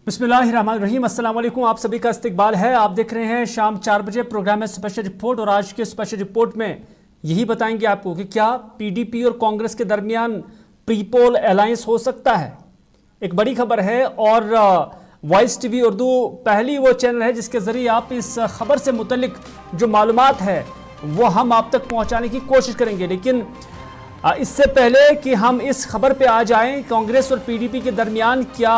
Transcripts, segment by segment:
बिस्मिल्लाहिर्रहमानिर्रहीम। अस्सलाम वालेकुम। आप सभी का इस्तकबाल है। आप देख रहे हैं शाम 4 बजे प्रोग्राम है स्पेशल रिपोर्ट, और आज के स्पेशल रिपोर्ट में यही बताएंगे आपको कि क्या पीडीपी और कांग्रेस के दरमियान प्री पोल अलायंस हो सकता है। एक बड़ी खबर है और वॉइस टीवी उर्दू पहली वो चैनल है जिसके ज़रिए आप इस खबर से मुतल्लिक जो मालूमात है वो हम आप तक पहुँचाने की कोशिश करेंगे। लेकिन इससे पहले कि हम इस खबर पे आ जाएं, कांग्रेस और पीडीपी के दरमियान क्या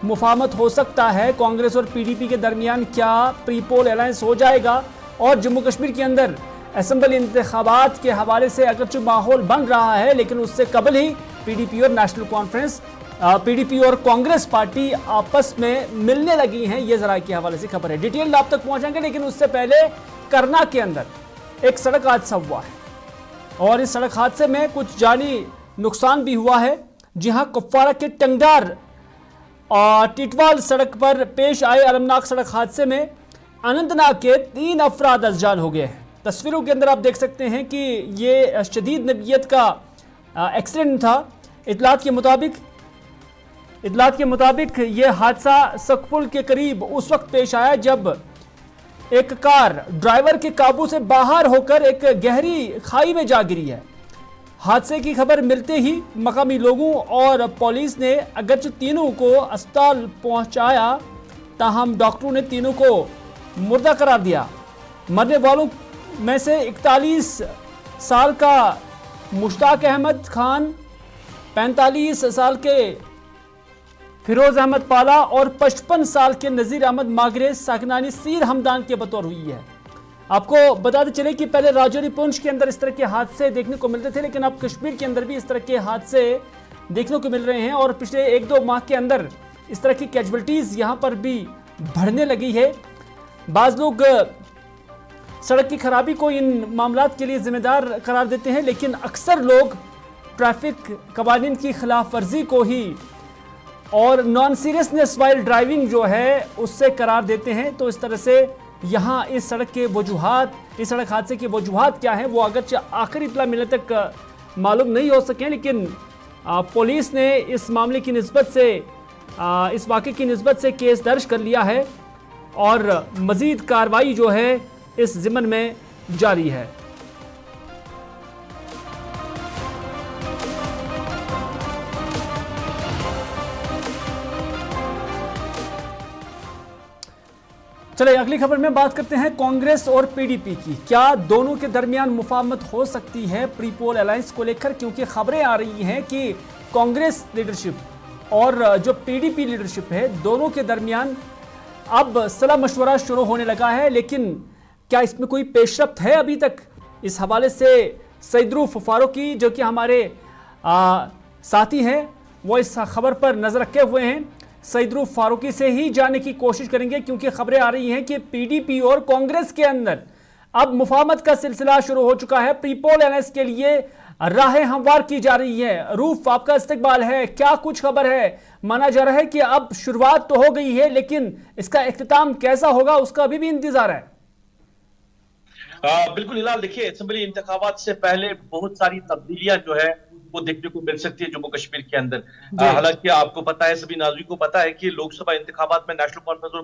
मुफाहमत हो सकता है, कांग्रेस और पीडीपी के दरमियान क्या प्री पोल अलायंस हो जाएगा, और जम्मू कश्मीर के अंदर असेंबली इंतखाबात के हवाले से अगरचे माहौल बन रहा है लेकिन उससे कबल ही पीडीपी और नेशनल कॉन्फ्रेंस, पीडीपी और कांग्रेस पार्टी आपस में मिलने लगी हैं। ये जरा के हवाले से खबर है, डिटेल आप तक पहुंचाएंगे। लेकिन उससे पहले करना के अंदर एक सड़क हादसा हुआ है और इस सड़क हादसे में कुछ जानी नुकसान भी हुआ है। जी हाँ, कुपवाड़ा के टंगडार और टिटवाल सड़क पर पेश आए अलमनाक सड़क हादसे में अनंतनाग के 3 अफराद अज़जान हो गए हैं। तस्वीरों के अंदर आप देख सकते हैं कि ये शदीद नबियत का एक्सीडेंट था। इतलात के मुताबिक ये हादसा सकपुल के करीब उस वक्त पेश आया जब एक कार ड्राइवर के काबू से बाहर होकर एक गहरी खाई में जा गिरी है। हादसे की खबर मिलते ही मकामी लोगों और पुलिस ने अगरचे तीनों को अस्पताल पहुंचाया, ताहम डॉक्टरों ने तीनों को मुर्दा करार दिया। मरने वालों में से 41 साल का मुश्ताक अहमद खान, 45 साल के फिरोज अहमद पाला और 55 साल के नज़ीर अहमद मागरे साकनानी सीर हमदान के बतौर हुई है। आपको बताते चले कि पहले राजौरी पुंछ के अंदर इस तरह के हादसे देखने को मिलते थे, लेकिन अब कश्मीर के अंदर भी इस तरह के हादसे देखने को मिल रहे हैं और पिछले 1-2 माह के अंदर इस तरह की कैजुअल्टीज़ यहाँ पर भी बढ़ने लगी है। बाज़ लोग सड़क की खराबी को इन मामलात के लिए जिम्मेदार करार देते हैं, लेकिन अक्सर लोग ट्रैफिक कवानीन की खिलाफ वर्जी को ही और नॉन सीरियसनेस वाइल ड्राइविंग जो है उससे करार देते हैं। तो इस तरह से यहाँ इस सड़क के वजूहात, इस सड़क हादसे की वजूहात क्या हैं वो अगरचे आखिरी इत्तला मिलने तक मालूम नहीं हो सके, लेकिन पुलिस ने इस मामले की निस्बत से, इस वाक़े की निस्बत से केस दर्ज कर लिया है और मज़ीद कार्रवाई जो है इस ज़िम्मन में जारी है। चलिए अगली खबर में बात करते हैं कांग्रेस और पीडीपी की। क्या दोनों के दरमियान मुफाहमत हो सकती है प्री पोल अलायंस को लेकर, क्योंकि खबरें आ रही हैं कि कांग्रेस लीडरशिप और जो पीडीपी लीडरशिप है दोनों के दरमियान अब सलाह मशवरा शुरू होने लगा है। लेकिन क्या इसमें कोई पेशरफ्त है अभी तक? इस हवाले से सईद-रूफ फारूकी जो कि हमारे साथी हैं वो इस खबर पर नज़र रखे हुए हैं। सईद-रूफ फारूकी से ही जानने की कोशिश करेंगे, क्योंकि खबरें आ रही हैं कि पीडीपी और कांग्रेस के अंदर अब मुफाहमत का सिलसिला शुरू हो चुका है। प्री पोल अलायंस के लिए राहें हमवार की जा रही है। रूफ, आपका इस्तकबाल है। क्या कुछ खबर है? माना जा रहा है कि अब शुरुआत तो हो गई है लेकिन इसका इख्तिताम कैसा होगा उसका अभी भी इंतजार है। बिल्कुल हिलाल, देखिए असेंबली इंतखाबात से पहले बहुत सारी तब्दीलियां जो है वो देखने को मिल सकती है जम्मू कश्मीर के अंदर। हालांकि आपको पता है, सभी नाज़रीन को पता है कि लोकसभा इंतखाबात में नेशनल कॉन्फ्रेंस और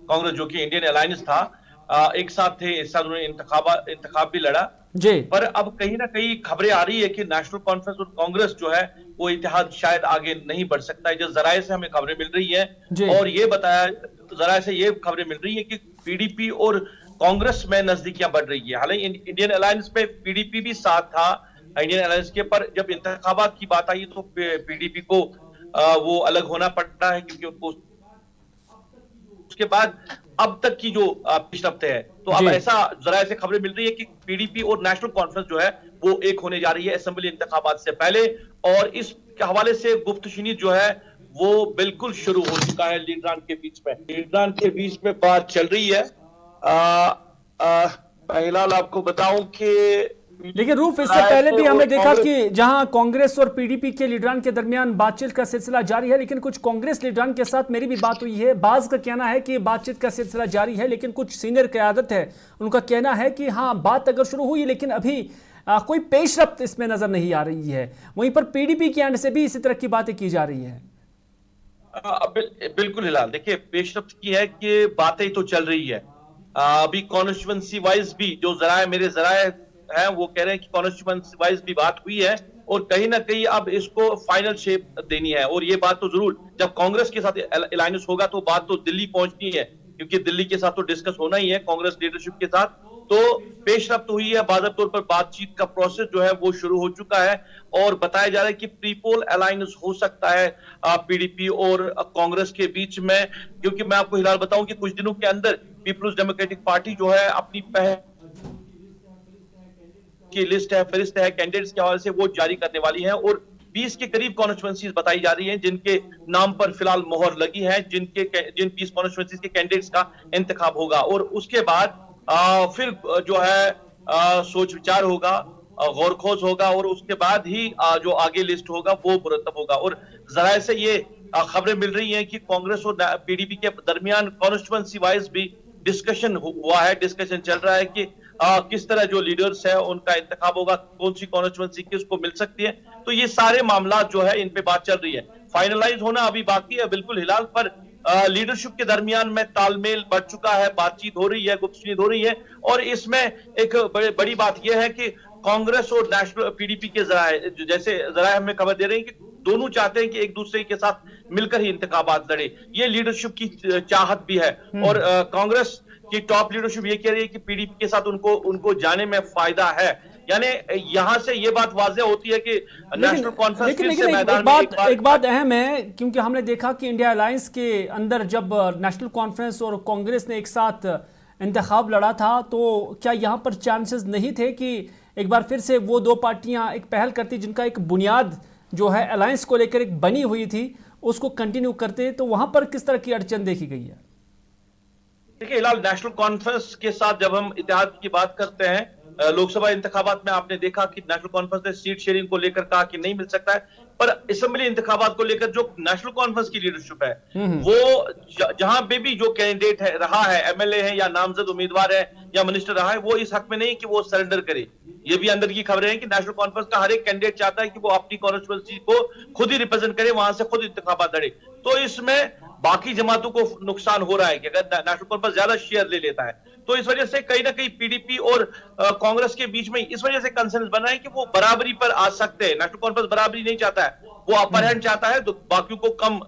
कांग्रेस जो कि इंडियन अलायंस था, एक साथ थे। इस साल उन्होंने इंतखाब भी लड़ा जी। पर अब कहीं ना कहीं खबरें आ रही है कि नेशनल कॉन्फ्रेंस और कांग्रेस जो है वो इत्तेहाद शायद आगे नहीं बढ़ सकता है। जो जराये से हमें खबरें मिल रही है और ये बताया जराये से ये खबरें मिल रही है कि पीडीपी और कांग्रेस में नजदीकियां बढ़ रही है। हालांकि इंडियन अलायंस में पीडीपी भी साथ था इंडियन अलायंस के, पर जब इंतखाबात की बात आई तो पीडीपी को वो अलग होना पड़ता है, क्योंकि उनको उसके बाद अब तक की जो पेशरफ्त है, तो अब ऐसा जरा से खबरें मिल रही है कि पीडीपी और नेशनल कॉन्फ्रेंस जो है वो एक होने जा रही है असेंबली इंतखाबात से पहले, और इस हवाले से गुफ्तगू जो है वो बिल्कुल शुरू हो चुका है। लीडरान के बीच में बात चल रही है। फिलहाल आपको बताऊं कि लेकिन रूफ, इससे पहले भी हमने देखा कि जहां कांग्रेस और पीडीपी के लीडरान के दरमियान बातचीत का सिलसिला जारी है, लेकिन कुछ कांग्रेस लीडरान के साथ मेरी भी बात हुई है। बाज का कहना है कि बातचीत का सिलसिला जारी है, लेकिन कुछ सीनियर क़यादत है उनका कहना है कि हाँ, बात अगर शुरू हुई लेकिन अभी कोई पेशरफ्त इसमें नजर नहीं आ रही है। वहीं पर पीडीपी के एंड से भी इसी तरह की बातें की जा रही है। बिल्कुल हिलाल, देखिए पेशरफ्त की है कि बातें तो चल रही है। अभी कॉन्स्टिट्यूंसी वाइज भी जो जराए मेरे जराए हैं वो कह रहे हैं कि कॉन्स्टिट्यूंसी वाइज भी बात हुई है और कहीं ना कहीं अब इसको फाइनल शेप देनी है। और ये बात तो जरूर जब कांग्रेस के साथ अलायंस होगा तो बात तो दिल्ली पहुंचनी है, क्योंकि दिल्ली के साथ तो डिस्कस होना ही है कांग्रेस लीडरशिप के साथ। तो पेशरफ्त हुई है, बाज़ाब्त तौर पर बातचीत का प्रोसेस जो है वो शुरू हो चुका है और बताया जा रहा है कि प्रीपोल अलायंस हो सकता है पीडीपी और कांग्रेस के बीच में। क्योंकि मैं आपको हिलाल बताऊं कि कुछ दिनों के अंदर पीपल्स डेमोक्रेटिक पार्टी जो है अपनी की लिस्ट है, फहरिस्त है कैंडिडेट्स के हवाले से वो जारी करने वाली है और 20 के करीब कॉन्स्टिट्यूएंसीज बताई जा रही हैं जिनके नाम पर फिलहाल मोहर लगी है, जिन 20 कॉन्स्टिट्यूएंसीज के कैंडिडेट्स का इंतखाब होगा। और उसके बाद फिर जो है सोच विचार होगा, गौर खोज होगा और उसके बाद ही जो आगे लिस्ट होगा वो मुरतब होगा। और जराए से ये खबरें मिल रही हैं कि कांग्रेस और पीडीपी के दरमियान कॉन्स्टिट्यूएंसी वाइज भी डिस्कशन हुआ है, डिस्कशन चल रहा है कि किस तरह जो लीडर्स है उनका इंतखाब होगा, कौन सी कॉन्स्टिट्यूएंसी किसको मिल सकती है। तो ये सारे मामला जो है इन पे बात चल रही है, फाइनलाइज होना अभी बाकी है बिल्कुल हिलाल। पर लीडरशिप के दरमियान में तालमेल बढ़ चुका है, बातचीत हो रही है, गुफ्तगू हो रही है। और इसमें एक बड़ी बात यह है कि कांग्रेस और नेशनल पीडीपी के जराए, जैसे जराए हमें खबर दे रहे हैं कि दोनों चाहते हैं कि एक दूसरे के साथ मिलकर ही इंतखाबात लड़े। ये लीडरशिप की चाहत भी है और कांग्रेस की टॉप लीडरशिप ये कह रही है कि पीडीपी के साथ उनको जाने में फायदा है। यानी यहां से ये बात वाज़ेह होती है कि नेशनल कॉन्फ्रेंस फिर से मैदान में एक बात अहम है, क्योंकि हमने देखा कि इंडिया अलायंस के अंदर जब नेशनल कॉन्फ्रेंस और कांग्रेस ने एक साथ इंतखाब लड़ा था तो क्या यहाँ पर चांसेस नहीं थे कि एक बार फिर से वो दो पार्टियां एक पहल करती जिनका एक बुनियाद जो है अलायंस को लेकर एक बनी हुई थी उसको कंटिन्यू करते? तो वहां पर किस तरह की अड़चन देखी गई है? देखिए हिलाल, नेशनल कॉन्फ्रेंस के साथ जब हम इत्तेहाद की बात करते हैं, लोकसभा इंतखाबात में आपने देखा कि नेशनल कॉन्फ्रेंस ने सीट शेयरिंग को लेकर कहा कि नहीं मिल सकता है। पर असेंबली इंतखाबात को लेकर जो नेशनल कॉन्फ्रेंस की लीडरशिप है वो जहां पे भी जो कैंडिडेट है रहा है, एमएलए है या नामजद उम्मीदवार है या मिनिस्टर रहा है, वो इस हक में नहीं कि वो सरेंडर करे। ये भी अंदर की खबरें हैं कि नेशनल कॉन्फ्रेंस का हर एक कैंडिडेट चाहता है कि वो अपनी कॉन्स्टिट्यूएंसी को खुद ही रिप्रेजेंट करे, वहां से खुद इंतखाबात लड़े। तो इसमें बाकी जमातों को नुकसान हो रहा है कि अगर नेशनल कॉन्फ्रेंस ज्यादा शेयर ले लेता है तो इस वजह से कहीं ना कहीं पीडीपी और कांग्रेस के बीच में इस वजह से कंसेंसस बना है कि वो बराबरी पर आ सकते हैं। नेशनल कॉन्फ्रेंस बराबरी नहीं चाहता है, वो अपर हैंड चाहता है तो बाकियों को कम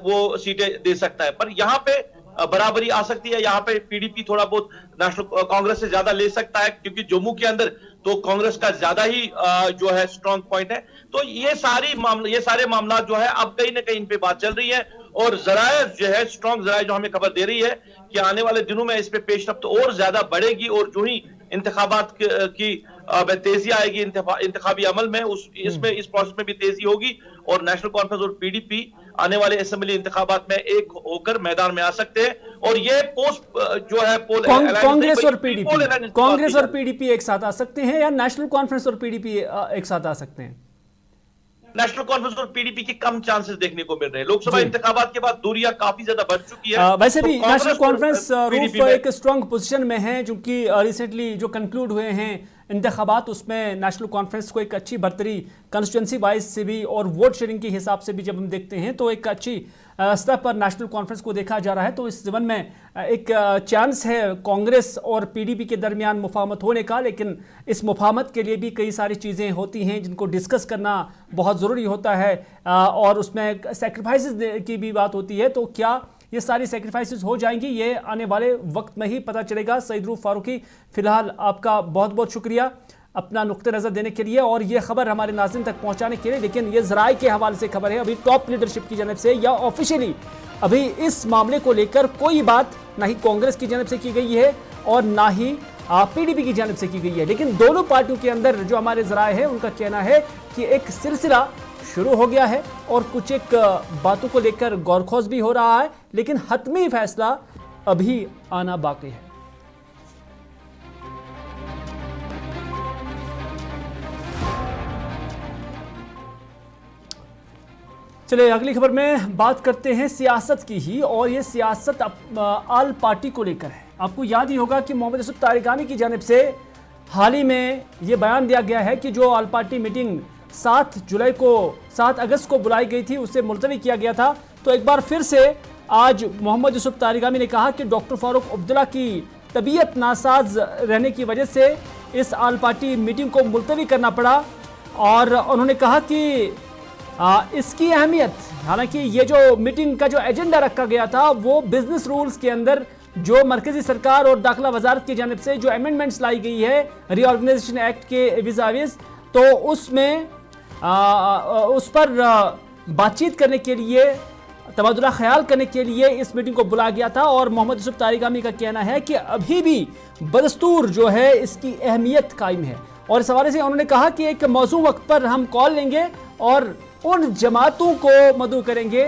वो सीटें दे सकता है। पर यहाँ पे बराबरी आ सकती है, यहाँ पे पीडीपी थोड़ा बहुत नेशनल कांग्रेस से ज्यादा ले सकता है क्योंकि जम्मू के अंदर तो कांग्रेस का ज्यादा ही जो है स्ट्रॉन्ग पॉइंट है। तो ये सारे मामला जो है अब कहीं ना कहीं इन पे बात चल रही है और जराए जो है स्ट्रॉन्ग जराए जो हमें खबर दे रही है कि आने वाले दिनों में इस पे पेशरफ्त और ज्यादा बढ़ेगी और जो ही इंतखाबात की तेजी आएगी इंतखाबी अमल में इस प्रोसेस में भी तेजी होगी और नेशनल कॉन्फ्रेंस और पीडीपी आने वाले असेंबली इंतखाबात में एक होकर मैदान में आ सकते हैं। और ये पोस्ट जो है कांग्रेस और पीडीपी एक साथ आ सकते हैं या नेशनल कॉन्फ्रेंस और पीडीपी एक साथ आ सकते हैं? नेशनल कॉन्फ्रेंस और पीडीपी के कम चांसेस देखने को मिल रहे हैं। लोकसभा इंतखाबात के बाद दूरियां काफी ज्यादा बढ़ चुकी है। वैसे भी नेशनल कॉन्फ्रेंस एक स्ट्रांग पोजीशन में है, जो कि रिसेंटली जो कंक्लूड हुए हैं इंतखाबात उसमें नेशनल कॉन्फ्रेंस को एक अच्छी बढ़तरी कंस्टिट्यूंसी वाइज से भी और वोट शेयरिंग के हिसाब से भी जब हम देखते हैं तो एक अच्छी स्तर पर नेशनल कॉन्फ्रेंस को देखा जा रहा है। तो इस जीवन में एक चांस है कांग्रेस और पीडीपी के दरमियान मुफाहमत होने का, लेकिन इस मुफाहमत के लिए भी कई सारी चीज़ें होती हैं जिनको डिस्कस करना बहुत ज़रूरी होता है और उसमें सेक्रीफाइसेस की भी बात होती है। तो क्या ये सारी सेक्रीफाइसेस हो जाएंगी, ये आने वाले वक्त में ही पता चलेगा। सईद रूफ फारूकी, फिलहाल आपका बहुत बहुत शुक्रिया अपना नुक्ते नज़र देने के लिए और ये खबर हमारे नाज़रीन तक पहुंचाने के लिए। लेकिन ये ज़राए के हवाले से खबर है, अभी टॉप लीडरशिप की जानब से या ऑफिशियली अभी इस मामले को लेकर कोई बात ना ही कांग्रेस की जानब से की गई है और ना ही पीडीपी की जानब से की गई है। लेकिन दोनों पार्टियों के अंदर जो हमारे ज़राए हैं उनका कहना है कि एक सिलसिला शुरू हो गया है और कुछ एक बातों को लेकर गौर-खोज भी हो रहा है, लेकिन हतमी फैसला अभी आना बाकी है। चलिए अगली खबर में बात करते हैं सियासत की ही, और ये सियासत आल पार्टी को लेकर है। आपको याद ही होगा कि मोहम्मद यूसुफ तारिगानी की जानिब से हाल ही में ये बयान दिया गया है कि जो आल पार्टी मीटिंग 7 अगस्त को बुलाई गई थी उसे मुलतवी किया गया था। तो एक बार फिर से आज मोहम्मद यूसुफ तारिगामी ने कहा कि डॉक्टर फारूक अब्दुल्ला की तबीयत नासाज रहने की वजह से इस आल पार्टी मीटिंग को मुलतवी करना पड़ा और उन्होंने कहा कि इसकी अहमियत, हालांकि ये जो मीटिंग का जो एजेंडा रखा गया था वो बिजनेस रूल्स के अंदर जो मरकजी सरकार और दाखिला वजारत की जानिब से जो अमेंडमेंट्स लाई गई है रीऑर्गेनाइजेशन एक्ट के विज़ाविज़, तो उसमें उस पर बातचीत करने के लिए, तबादुला ख्याल करने के लिए इस मीटिंग को बुलाया गया था। और मोहम्मद यूसुफ तारिगामी का कहना है कि अभी भी बदस्तूर जो है इसकी अहमियत कायम है और इस हवाले से उन्होंने कहा कि एक मौजूद वक्त पर हम कॉल लेंगे और उन जमातों को मदऊ करेंगे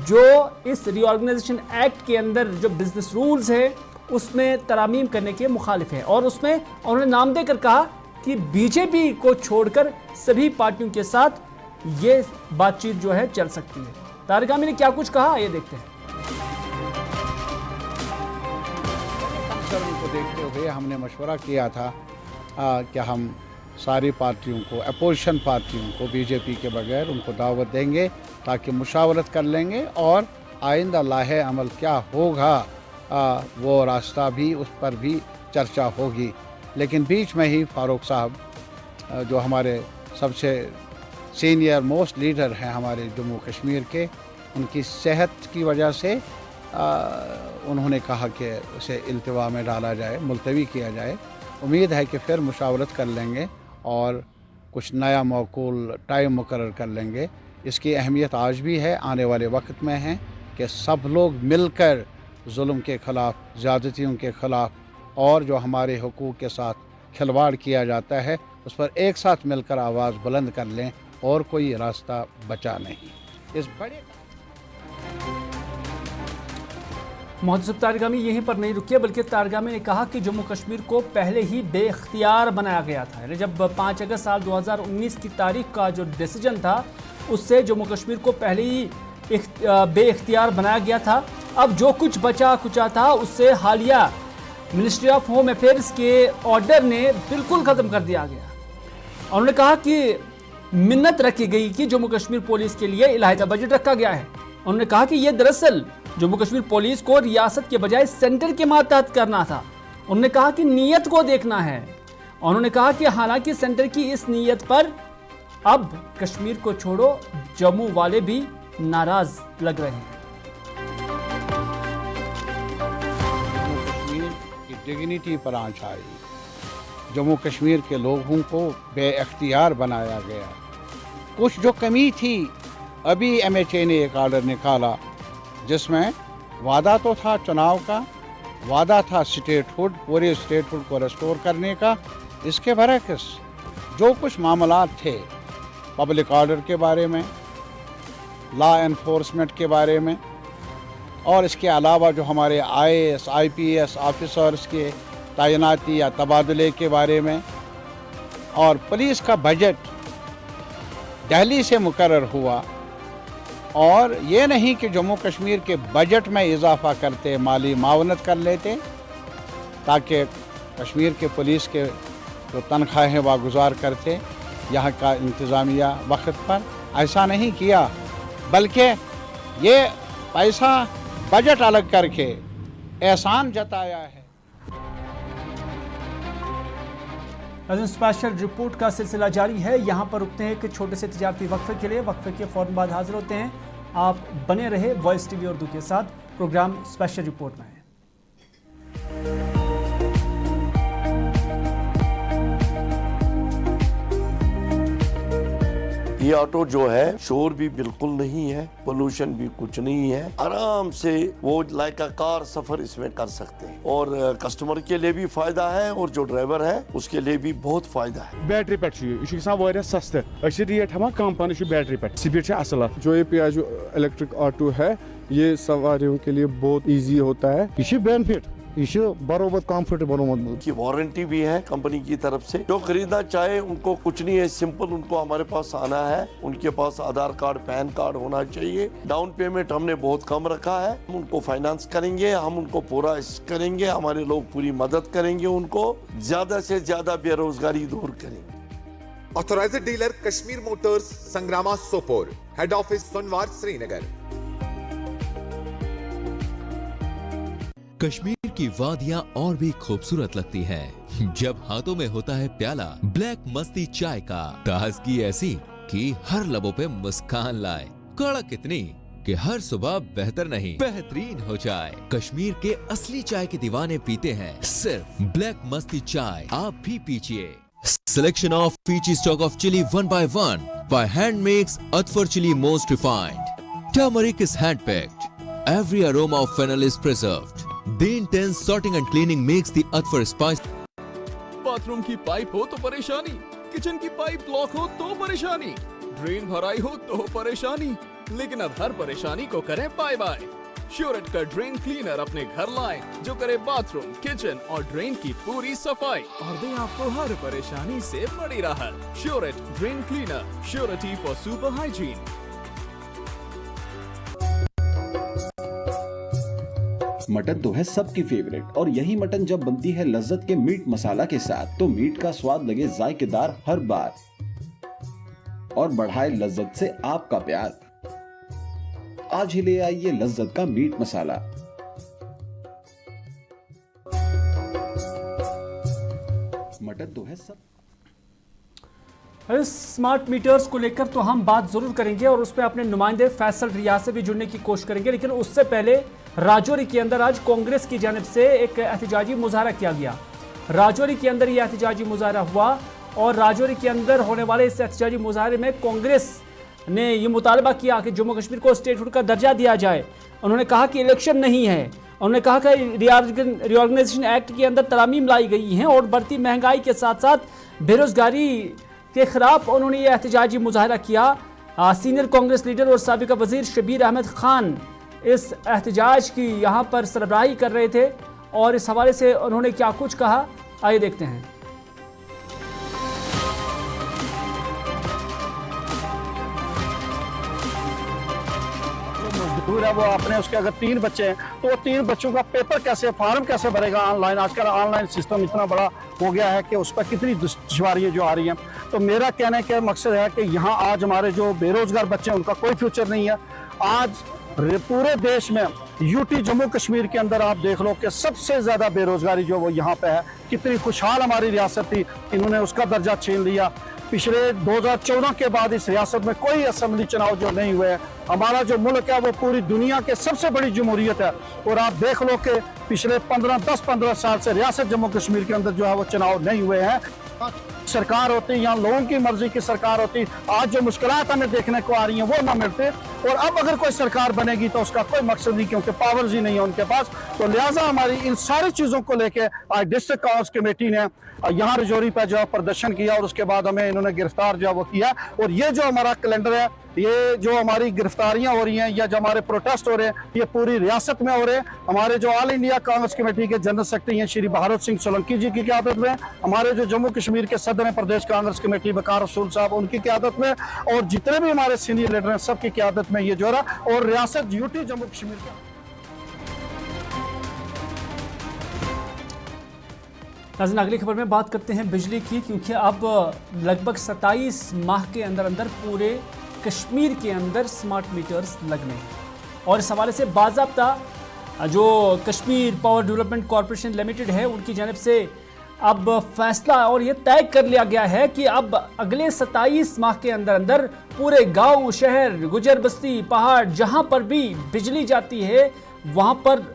जो इस रीऑर्गेनाइजेशन एक्ट के अंदर जो बिजनेस रूल्स है उसमें तरामीम करने के मुखालिफ है। और उसमें उन्होंने नाम देकर कहा कि बीजेपी को छोड़कर सभी पार्टियों के साथ ये बातचीत जो है चल सकती है। तारिगामी ने क्या कुछ कहा, ये देखते हैं। को देखते हुए हमने मशवरा किया था कि हम सारी पार्टियों को, अपोजिशन पार्टियों को बीजेपी के बगैर उनको दावत देंगे ताकि मुशावरत कर लेंगे और आइंदा लाहे अमल क्या होगा वो रास्ता भी, उस पर भी चर्चा होगी। लेकिन बीच में ही फारूक साहब जो हमारे सबसे सीनियर मोस्ट लीडर हैं हमारे जम्मू कश्मीर के, उनकी सेहत की वजह से उन्होंने कहा कि उसे इल्तिवा में डाला जाए, मुलतवी किया जाए। उम्मीद है कि फिर मुशावरत कर लेंगे और कुछ नया मौकूल टाइम मुकर्रर कर लेंगे। इसकी अहमियत आज भी है, आने वाले वक्त में है कि सब लोग मिलकर जुल्म के ख़िलाफ़, ज़्यादतियों के ख़िलाफ़ और जो हमारे हुकूक के साथ खिलवाड़ किया जाता है उस पर एक साथ मिलकर आवाज़ बुलंद कर लें और कोई रास्ता बचा नहीं। इस बड़े मोहम्मद यूसुफ तारिगामी यहीं पर नहीं रुके, बल्कि तारिगामी ने कहा कि जम्मू कश्मीर को पहले ही बेख्तियार बनाया गया था। यानी जब 5 अगस्त साल 2019 की तारीख का जो डिसीजन था उससे जम्मू कश्मीर को पहले ही बेख्तियार बनाया गया था। अब जो कुछ बचा कुचा था उससे हालिया मिनिस्ट्री ऑफ होम अफेयर्स के ऑर्डर ने बिल्कुल ख़त्म कर दिया गया। उन्होंने कहा कि मिन्नत रखी गई कि जम्मू कश्मीर पुलिस के लिए इलाही बजट रखा गया है। उन्होंने कहा कि यह दरअसल जम्मू कश्मीर पुलिस को रियासत के बजाय सेंटर के मातहत करना था। उन्होंने कहा कि नीयत को देखना है। उन्होंने कहा कि हालांकि सेंटर की इस नीयत पर अब कश्मीर को छोड़ो जम्मू वाले भी नाराज लग रहे हैं। जम्मू कश्मीर की डिग्निटी पर आंच आई, जम्मू कश्मीर के लोगों को बेअख्तियार बनाया गया। कुछ जो कमी थी, अभी MHA ने एक ऑर्डर निकाला जिसमें वादा तो था चुनाव का, वादा था स्टेटहुड, पूरे स्टेटहुड को रेस्टोर करने का। इसके बरक्स जो कुछ मामलात थे पब्लिक ऑर्डर के बारे में, लॉ एनफोर्समेंट के बारे में और इसके अलावा जो हमारे IAS IPS ऑफिसर्स के तैनाती या तबादले के बारे में और पुलिस का बजट दिल्ली से मुकर्रर हुआ। और ये नहीं कि जम्मू कश्मीर के बजट में इजाफा करते, माली मावनत कर लेते ताकि कश्मीर के पुलिस के जो तनख्वाहें वागुजार करते, यहाँ का इंतज़ामिया वक्त पर ऐसा नहीं किया, बल्कि ये पैसा बजट अलग करके एहसान जताया है। स्पेशल रिपोर्ट का सिलसिला जारी है। यहाँ पर रुकते हैं एक छोटे से तिजारती वक्फे के लिए। वक्फे के फौरन बाद हाजिर होते हैं। आप बने रहे वॉइस TV उर्दू के साथ। प्रोग्राम स्पेशल रिपोर्ट में है। ये ऑटो जो है शोर भी बिल्कुल नहीं है, पोल्यूशन भी कुछ नहीं है, आराम से वो लाइक अ कार सफर इसमें कर सकते हैं और कस्टमर के लिए भी फायदा है और जो ड्राइवर है उसके लिए भी बहुत फायदा है। बैटरी पे सस्ते रेट हम कम पान बैटरी पे स्पीड असल। जो ये जो इलेक्ट्रिक ऑटो है ये सवारियों के लिए बहुत ईजी होता है, ये बेनिफिट, ये बरोबर कंफर्टेबल की वारंटी भी है कंपनी की तरफ से। जो खरीदना चाहे उनको कुछ नहीं है, सिंपल उनको हमारे पास आना है, उनके पास आधार कार्ड पैन कार्ड होना चाहिए। डाउन पेमेंट हमने बहुत कम रखा है, हम उनको फाइनेंस करेंगे, हम उनको पूरा करेंगे, हमारे लोग पूरी मदद करेंगे, उनको ज्यादा से ज्यादा बेरोजगारी दूर करेंगे। Authorised dealer Kashmir motors, Sangrama Sopore, head office Sonwar Srinagar. Kashmir की वादियां और भी खूबसूरत लगती हैं जब हाथों में होता है प्याला ब्लैक मस्ती चाय का। ताजगी ऐसी कि हर लबों पे मुस्कान लाए, कड़क इतनी कि हर सुबह बेहतर नहीं बेहतरीन हो जाए। कश्मीर के असली चाय के दीवाने पीते हैं सिर्फ ब्लैक मस्ती चाय, आप भी पीजिए। Selection of Fiji stock of chili 1 by 1 by hand makes Atfar chili most refined. Turmeric is hand picked. Every aroma of fennel is preserved. The intense sorting and cleaning makes the Atfar spice. Bathroom की pipe हो तो परेशानी, kitchen की pipe block हो तो परेशानी, drain भराई हो तो परेशानी, लेकिन अब हर परेशानी को करें बाय बाय। श्योरेट का ड्रेन क्लीनर अपने घर लाएं, जो करे बाथरूम, किचन और ड्रेन की पूरी सफाई और दे आपको हर परेशानी से बड़ी राहत। श्योरेट drain cleaner, surety for super hygiene. Mutton तो है सबकी फेवरेट, और यही मटन जब बनती है लज्जत के मीट मसाला के साथ तो मीट का स्वाद लगे जायकेदार हर बार और बढ़ाए लज्जत से आपका प्यार। आज ही ले आइए लज्जत का मीट मसाला। मटन तो है सब। स्मार्ट मीटर्स को लेकर तो हम बात जरूर करेंगे और उसमें अपने नुमाइंदे फैसल रियाज से भी जुड़ने की कोशिश करेंगे, लेकिन उससे पहले राजौरी के अंदर आज कांग्रेस की जानिब से एक एहतजाजी मुजाहरा किया गया। राजौरी के अंदर यह एहतजाजी मुजाहरा हुआ और राजौरी के अंदर होने वाले इस एहतजाजी मुजाहरे में कांग्रेस ने यह मुतालबा किया कि जम्मू कश्मीर को स्टेटहुड का दर्जा दिया जाए। उन्होंने कहा कि इलेक्शन नहीं है, उन्होंने कहा कि रिऑर्गेनाइजेशन एक्ट के अंदर तरामीम लाई गई हैं और बढ़ती महंगाई के साथ साथ बेरोजगारी के खिलाफ उन्होंने यह एहतजाजी मुजाहरा किया। सीनियर कांग्रेस लीडर और साबिका वजीर शबीर अहमद खान इस एहतजाज की यहाँ पर सरबराही कर रहे थे और इस हवाले से उन्होंने क्या कुछ कहा, आइए देखते हैं। मजदूर है वो अपने उसके अगर 3 बच्चे हैं तो वो 3 बच्चों का पेपर कैसे, फॉर्म कैसे भरेगा ऑनलाइन। आजकल ऑनलाइन सिस्टम इतना बड़ा हो गया है कि उस पर कितनी दुश्वारियाँ जो आ रही हैं। तो मेरा कहने का मकसद है कि यहाँ आज हमारे जो बेरोजगार बच्चे हैं उनका कोई फ्यूचर नहीं है। आज पूरे देश में यूटी जम्मू कश्मीर के अंदर आप देख लो कि सबसे ज़्यादा बेरोजगारी जो वो यहाँ पे है। कितनी खुशहाल हमारी रियासत थी, इन्होंने उसका दर्जा छीन लिया। पिछले 2014 के बाद इस रियासत में कोई असेंबली चुनाव जो नहीं हुए हैं। हमारा जो मुल्क है वो पूरी दुनिया के सबसे बड़ी जमहूरियत है और आप देख लो कि पिछले 10-15 साल से रियासत जम्मू कश्मीर के अंदर जो है वो चुनाव नहीं हुए हैं। सरकार होती, यहाँ लोगों की मर्जी की सरकार होती, आज जो मुश्किलात हमें देखने को आ रही हैं वो ना मिलते। और अब अगर कोई सरकार बनेगी तो उसका कोई मकसद नहीं, क्योंकि पावर्स ही नहीं है उनके पास। तो लिहाजा हमारी इन सारी चीज़ों को लेके आज डिस्ट्रिक्ट कांग्रेस कमेटी ने यहाँ राजौरी पर जो है प्रदर्शन किया और उसके बाद हमें इन्होंने गिरफ्तार जो है वो किया। और ये जो हमारा कैलेंडर है, ये जो हमारी गिरफ्तारियां हो रही हैं या जो हमारे प्रोटेस्ट हो रहे हैं, ये पूरी रियासत में हो रहे हैं। हमारे जो ऑल इंडिया कांग्रेस कमेटी के जनरल सेक्रेटरी हैं श्री भारत सिंह सोलंकी जी की क़यादत में, हमारे जो जम्मू कश्मीर के सदर प्रदेश कांग्रेस कमेटी वकार रसूल साहब उनकी क़यादत में, और जितने भी हमारे सीनियर लीडर हैं सबकी क़यादत में ये जो रहा। और रियासत यूटी जम्मू कश्मीर का नाज़रीन, अगली खबर में बात करते हैं बिजली की, क्योंकि अब लगभग 27 माह के अंदर अंदर पूरे कश्मीर के अंदर स्मार्ट मीटर्स लगने और इस हवाले से बाज़ाब्ता जो Kashmir power development corporation limited है उनकी जानिब से अब फैसला और ये तय कर लिया गया है कि अब अगले 27 माह के अंदर अंदर पूरे गांव, शहर, गुजर बस्ती, पहाड़ जहां पर भी बिजली जाती है वहां पर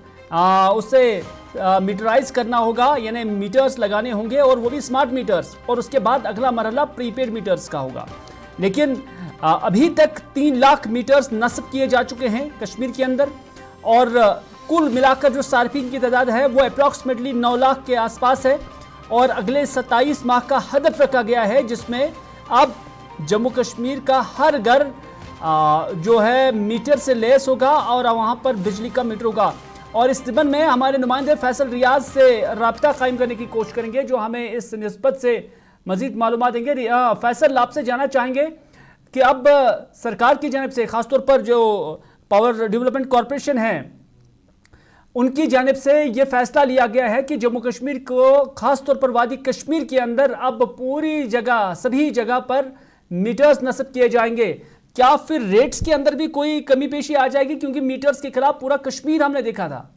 उसे मीटराइज करना होगा, यानी मीटर्स लगाने होंगे और वो भी स्मार्ट मीटर्स। और उसके बाद अगला मरहला प्रीपेड मीटर्स का होगा। लेकिन अभी तक 3 लाख मीटर्स नस्ब किए जा चुके हैं कश्मीर के अंदर और कुल मिलाकर जो सार्फिन की तादाद है वो अप्रॉक्सीमेटली 9 लाख के आसपास है और अगले 27 माह का हदफ रखा गया है, जिसमें अब जम्मू कश्मीर का हर घर जो है मीटर से लेस होगा और वहाँ पर बिजली का मीटर होगा। और इस दिबन में हमारे नुमाइंदे फैसल रियाज से राब्ता कायम करने की कोशिश करेंगे, जो हमें इस निस्बत से मजीद मालूमात देंगे। फैसल, आपसे जानना चाहेंगे कि अब सरकार की जानिब से, खासतौर पर जो पावर डेवलपमेंट कॉरपोरेशन है उनकी जानिब से ये फैसला लिया गया है कि जम्मू कश्मीर को, खासतौर पर वादी कश्मीर के अंदर अब पूरी जगह, सभी जगह पर मीटर्स नस्ब किए जाएंगे। क्या फिर रेट्स के अंदर भी कोई कमी पेशी आ जाएगी, क्योंकि मीटर्स के खिलाफ पूरा कश्मीर हमने देखा था?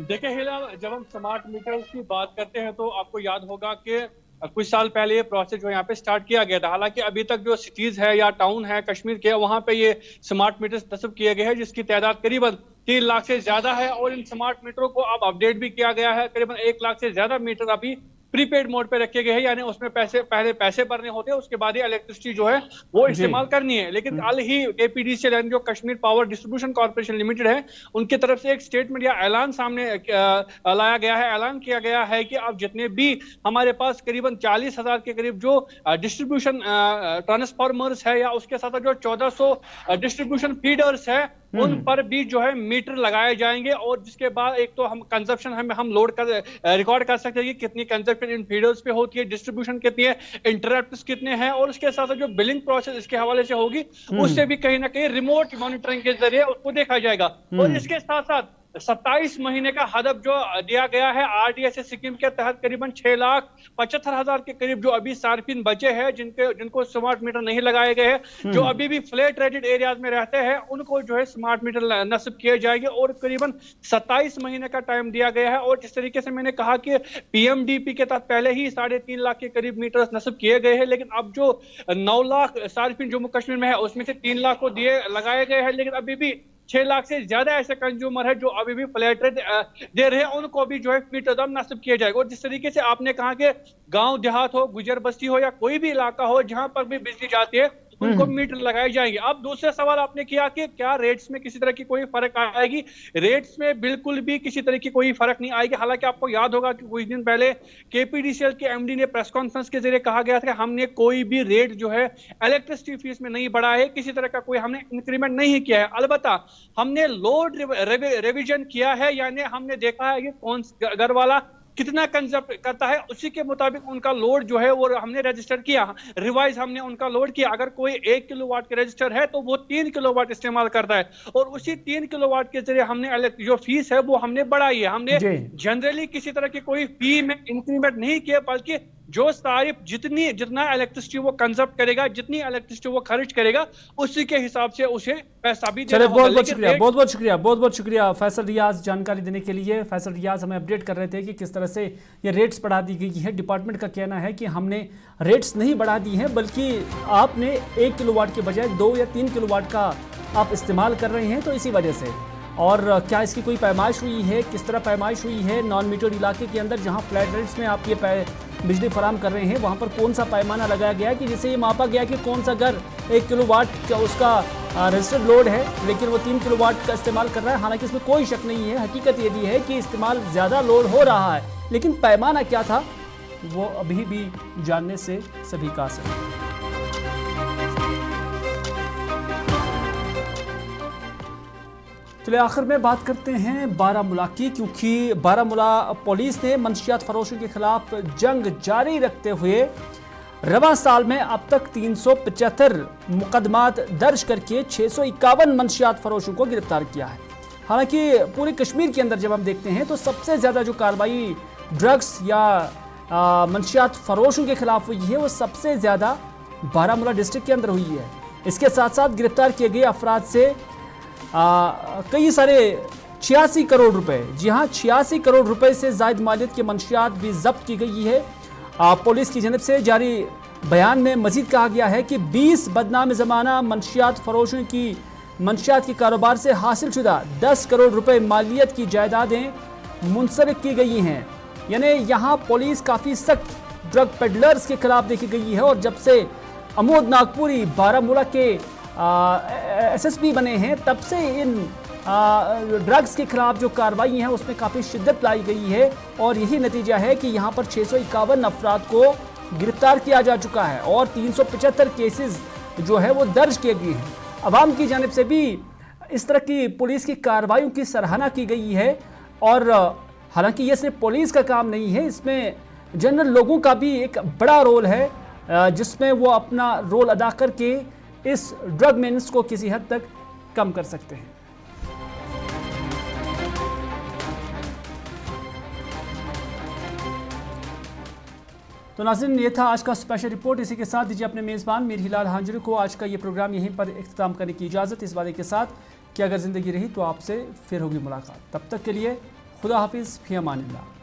देखिए हिला, जब हम स्मार्ट मीटर्स की बात करते हैं तो आपको याद होगा कि कुछ साल पहले ये प्रोसेस जो यहाँ पे स्टार्ट किया गया था। हालांकि अभी तक जो सिटीज है या टाउन है कश्मीर के, वहां पे ये स्मार्ट मीटर्स नस्ब किए गए हैं, जिसकी तादाद करीबन 3 लाख से ज्यादा है। और इन स्मार्ट मीटरों को अब अपडेट भी किया गया है। करीबन 1 लाख से ज्यादा मीटर अभी प्रीपेड मोड पे रखे गए हैं, यानी उसमें पहले पैसे भरने होते हैं, उसके बाद ही इलेक्ट्रिसिटी जो है वो इस्तेमाल करनी है। लेकिन कल ही केपीडीसीएल यानी जो Kashmir power distribution corporation limited है, उनकी तरफ से एक स्टेटमेंट या ऐलान सामने लाया गया है। ऐलान किया गया है कि अब जितने भी हमारे पास करीबन 40,000 के करीब जो डिस्ट्रीब्यूशन ट्रांसफार्मर्स है या उसके साथ जो 1400 डिस्ट्रीब्यूशन फीडर्स है, उन पर भी जो है मीटर लगाए जाएंगे। और जिसके बाद एक तो हम कंजप्शन हम लोड कर रिकॉर्ड कर सकते हैं कि कितनी कंजप्शन इन फीडर्स पे होती है, डिस्ट्रीब्यूशन कितनी है, इंटरप्ट्स कितने हैं, और उसके साथ जो बिलिंग प्रोसेस इसके हवाले से होगी, उससे भी कहीं ना कहीं रिमोट मॉनिटरिंग के जरिए उसको देखा जाएगा। और इसके साथ साथ 27 महीने का हदफ जो दिया गया है आरडीएस स्कीम के तहत, करीबन 6,75,000 के करीब जो अभी सार्फिन बचे हैं जिनको स्मार्ट मीटर नहीं लगाए गए हैं, जो अभी भी फ्लैट रेटेड एरियाज में रहते हैं, उनको जो है स्मार्ट मीटर नस्ब किए जाएंगे। और करीबन 27 महीने का टाइम दिया गया है। और जिस तरीके से मैंने कहा कि पीएमडीपी के तहत पहले ही 3.5 लाख के करीब मीटर नस्ब किए गए हैं, लेकिन अब जो 9 लाख सार्फिन जम्मू कश्मीर में है, उसमें से 3 लाख को लगाए गए हैं। लेकिन अभी भी 6 लाख से ज्यादा ऐसे कंज्यूमर है जो अभी भी फ्लैट रेट दे रहे हैं, उनको भी जो है मीटर नस्ब किया जाएगा। और जिस तरीके से आपने कहा कि गांव देहात हो, गुजर बस्ती हो या कोई भी इलाका हो जहां पर भी बिजली जाती है, उनको मीटर लगाए जाएंगे। अब दूसरा सवाल आपने किया कि क्या रेट्स में किसी तरह की कोई फर्क आएगी। रेट्स में बिल्कुल भी किसी तरह की कोई फर्क नहीं आएगी। हालांकि आपको याद होगा कि कुछ दिन पहले केपीडीसीएल के एमडी ने प्रेस कॉन्फ्रेंस के जरिए कहा गया था कि हमने कोई भी रेट जो है इलेक्ट्रिसिटी फीस में नहीं बढ़ाया है, किसी तरह का कोई हमने इंक्रीमेंट नहीं किया है। अलबत्ता हमने लोड रिविजन किया है, यानी हमने देखा है कि कौन घर वाला कितना कंजप्ट करता है, उसी के मुताबिक उनका लोड जो है वो हमने रजिस्टर किया, रिवाइज हमने उनका लोड किया। अगर कोई 1 किलोवाट के रजिस्टर है तो वो 3 किलोवाट इस्तेमाल करता है, और उसी 3 किलोवाट के जरिए हमने जो फीस है वो हमने बढ़ाई है। हमने जनरली किसी तरह की कोई फी में इंक्रीमेंट नहीं किया, बल्कि जो तारीफ जितना इलेक्ट्रिसिटी वो कंजप्ट करेगा, जितनी इलेक्ट्रिसिटी वो खर्च करेगा, उसी के हिसाब से उसे पैसा भी देना होगा। बहुत बहुत शुक्रिया फैसल रियाज जानकारी देने के लिए। फैसल रियाज हमें अपडेट कर रहे थे कि किस तरह से ये रेट्स बढ़ा दी गई है। डिपार्टमेंट का कहना है कि हमने रेट्स नहीं बढ़ा दी हैं, बल्कि आपने 1 किलोवाट के बजाय 2 या 3 किलोवाट का आप इस्तेमाल कर रहे हैं, तो इसी वजह से। और क्या इसकी कोई पैमाइश हुई है, किस तरह पैमाइश हुई है नॉन मीटर इलाके के अंदर जहां फ्लैट रेट्स में आप ये बिजली फराम कर रहे हैं, वहां पर कौन सा पैमाना लगाया गया कि जिससे ये मापा गया कि कौन सा घर 1 किलोवाट का उसका रजिस्टर्ड लोड है, लेकिन वो 3 किलोवाट का इस्तेमाल कर रहा है। हालांकि इसमें कोई शक नहीं है, हकीकत ये भी है कि इस्तेमाल ज़्यादा लोड हो रहा है, लेकिन पैमाना क्या था वो अभी भी जानने से सभी का असर है। चलिए आखिर में बात करते हैं बारामूला की, क्योंकि बारामूला पुलिस ने मंशियात फरोशों के खिलाफ जंग जारी रखते हुए रवा साल में अब तक 375 मुकदमात दर्ज करके 651 मंशियात फरोशों को गिरफ्तार किया है। हालांकि पूरे कश्मीर के अंदर जब हम देखते हैं तो सबसे ज़्यादा जो कार्रवाई ड्रग्स या मंशियात फरोशों के खिलाफ हुई है वो सबसे ज़्यादा बारामूला डिस्ट्रिक्ट के अंदर हुई है। इसके साथ साथ गिरफ्तार किए गए अफराद से कई सारे 86 करोड़ रुपए, जी हाँ 86 करोड़ रुपए से ज़ायद मालियत की मंशियात भी जब्त की गई है। पुलिस की जानब से जारी बयान में मजीद कहा गया है कि 20 बदनाम ज़माना मंशियात फरोशों की मंशियात के कारोबार से हासिल शुदा 10 करोड़ रुपए मालियत की जायदादें मुंसलिक की गई हैं। यानी यहाँ पुलिस काफ़ी सख्त ड्रग पेडलर्स के खिलाफ देखी गई है। और जब से अमोद नागपुरी बारामूला के एसएसपी बने हैं, तब से इन ड्रग्स के खिलाफ जो कार्रवाई है उसमें काफ़ी शिद्दत लाई गई है। और यही नतीजा है कि यहाँ पर 651 अफराद को गिरफ्तार किया जा चुका है और 375 केसेस जो है वो दर्ज किए गए हैं। अवाम की जानिब से भी इस तरह की पुलिस की कार्रवाइयों की सराहना की गई है। और हालांकि ये सिर्फ पुलिस का काम नहीं है, इसमें जनरल लोगों का भी एक बड़ा रोल है, जिसमें वो अपना रोल अदा करके इस ड्रग मेनेस को किसी हद तक कम कर सकते हैं। तो नाज़रीन, ये था आज का स्पेशल रिपोर्ट। इसी के साथ दीजिए अपने मेज़बान मीर हिलाल हांजरी को आज का ये प्रोग्राम यहीं पर इख्तिताम करने की इजाज़त, इस वादे के साथ कि अगर ज़िंदगी रही तो आपसे फिर होगी मुलाकात। तब तक के लिए खुदा हाफिज़, फ़ी अमानिल्लाह।